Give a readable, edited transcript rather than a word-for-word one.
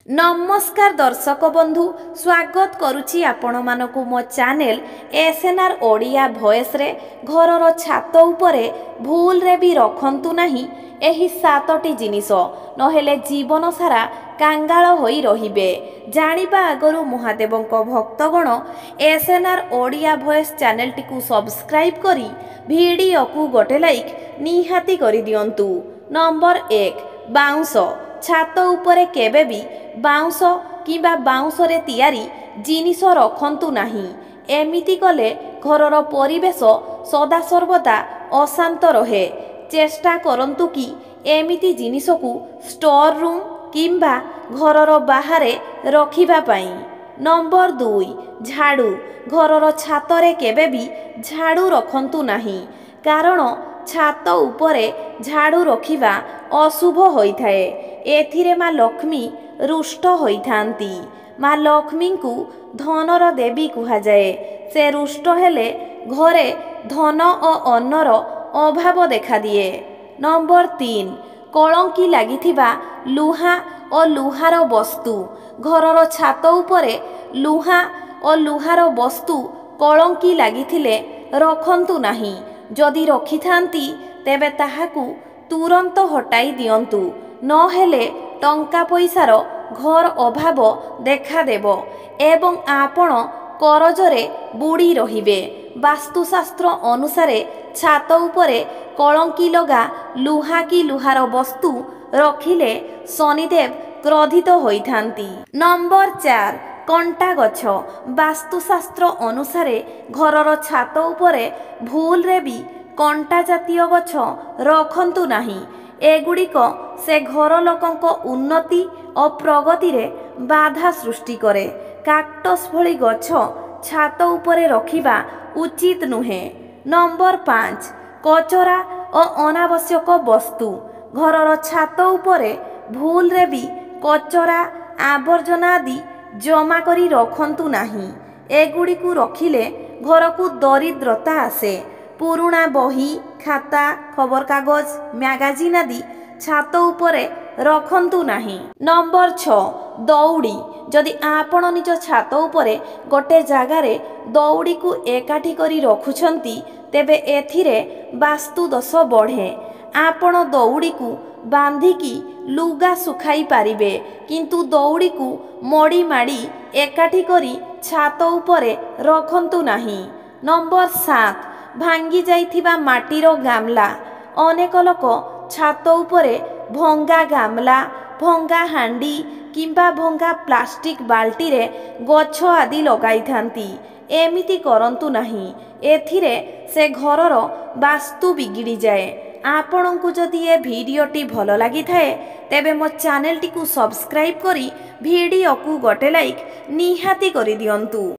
नमस्कार दर्शक बंधु स्वागत करुछि आपण मानकु मो चैनल एसएनआर ओडिया वॉइस रे। घरर छात उपरे भूल रे भी रखंतु नाही एही 7टी जिनिस नहेले जीवन सारा कांगाल होई रहिबे। जानिबा आगरु महादेवंको भक्तगण एसएनआर ओडिया वॉइस चैनल टिकु सब्सक्राइब करी वीडियो को गोटे लाइक निहाती करि दियंतु। Number 1 bounce. छात उपरे केबे भी बाउंस किंबा बाउंस रे तियारी जिनिस रखंतु नाही। एमिति कले घरर परिवेश सदा सर्वदा अशांत रहे। चेष्टा करंतु कि एमिति जिनिस को स्टोर रूम किंबा घरर बाहरे रखिबा पाई। नंबर 2 झाड़ू। घरर छातरे केबे भी झाड़ू रखंतु नाही, कारण छात उपरे झाड़ू रखिबा अशुभ होइथाए। एथिरे माँ लक्ष्मी रुष्ट होइथांती। माँ लक्ष्मी को धनर देवी कहा जाए। से रुष्ट हेले घरे धन और अन्नर अभाव देखा दिए। नंबर 3 कलंकी लागिथिबा लुहा और लुहार वस्तु। घरर छात उपरे लुहा और लुहार वस्तु कलंकी लागिथिले रखंतु नाही। जदि रखिथांती तेबे ताहाकु तुरंत हटाई दियंतु, नहेले टंका पैसार घर अभाव देखा देव एवं आपण करजरे बुड़ी रहिबे। वास्तुशास्त्र अनुसारे छात उपरे कलंकी लगा लुहा की लुहार वस्तु रखिले शनिदेव क्रोधित होइथांती। नंबर 4 कंटा गछ। वास्तुशास्त्र अनुसारे घरर छात उपरे भूल रे भी कंटा जातीय गछ रखंतु नाही। एगुड़िक से घर लोकंक उन्नति और प्रगति रे बाधा सृष्टि करे। काक्टस भली गछ छात उपरे रखिबा उचित नुहे। नंबर 5 कचरा और अनावश्यक वस्तु। घरर छात उपरे भूल रे भी कचरा आवर्जना आदि जमा करी रखंतु नाही। एगुड़िकु रखिले घर को दरिद्रता आसे। पुराणा बही खाता खबर कागज मैगजीन आदि छात उपरे रखंतु नाही। नंबर 6 दौड़ी। जदि आपण निज छात उपरे गोटे जगारे दौड़ी को एकाठी करी रखुछंती तेबे एथिरे वास्तु दोष बढ़े। आपण दौड़ी को बांधिकी लुगा सुखाई पारिबे, किंतु दौड़ी को मोड़ी माड़ी एकाठी करी छात उपरे रखंतु नाही। नंबर 7 भांगी जाइथिबा माटीर गामला। अनेक लोक छात उपरे भंगा गामला, भंगा हांडी किंबा भंगा प्लास्टिक बाल्टी रे गछ आदि लगाई थांती। एमिति करंतु नाही, एथिरे से घरर वास्तु बिगिड़ी जाए। आपणଙ୍କୁ जदि ये भिडियोटी भल लगी थाए तेबे मो चैनल टी को सब्सक्राइब करी भिडियो को गोटे लाइक निहाती करि दियंतु।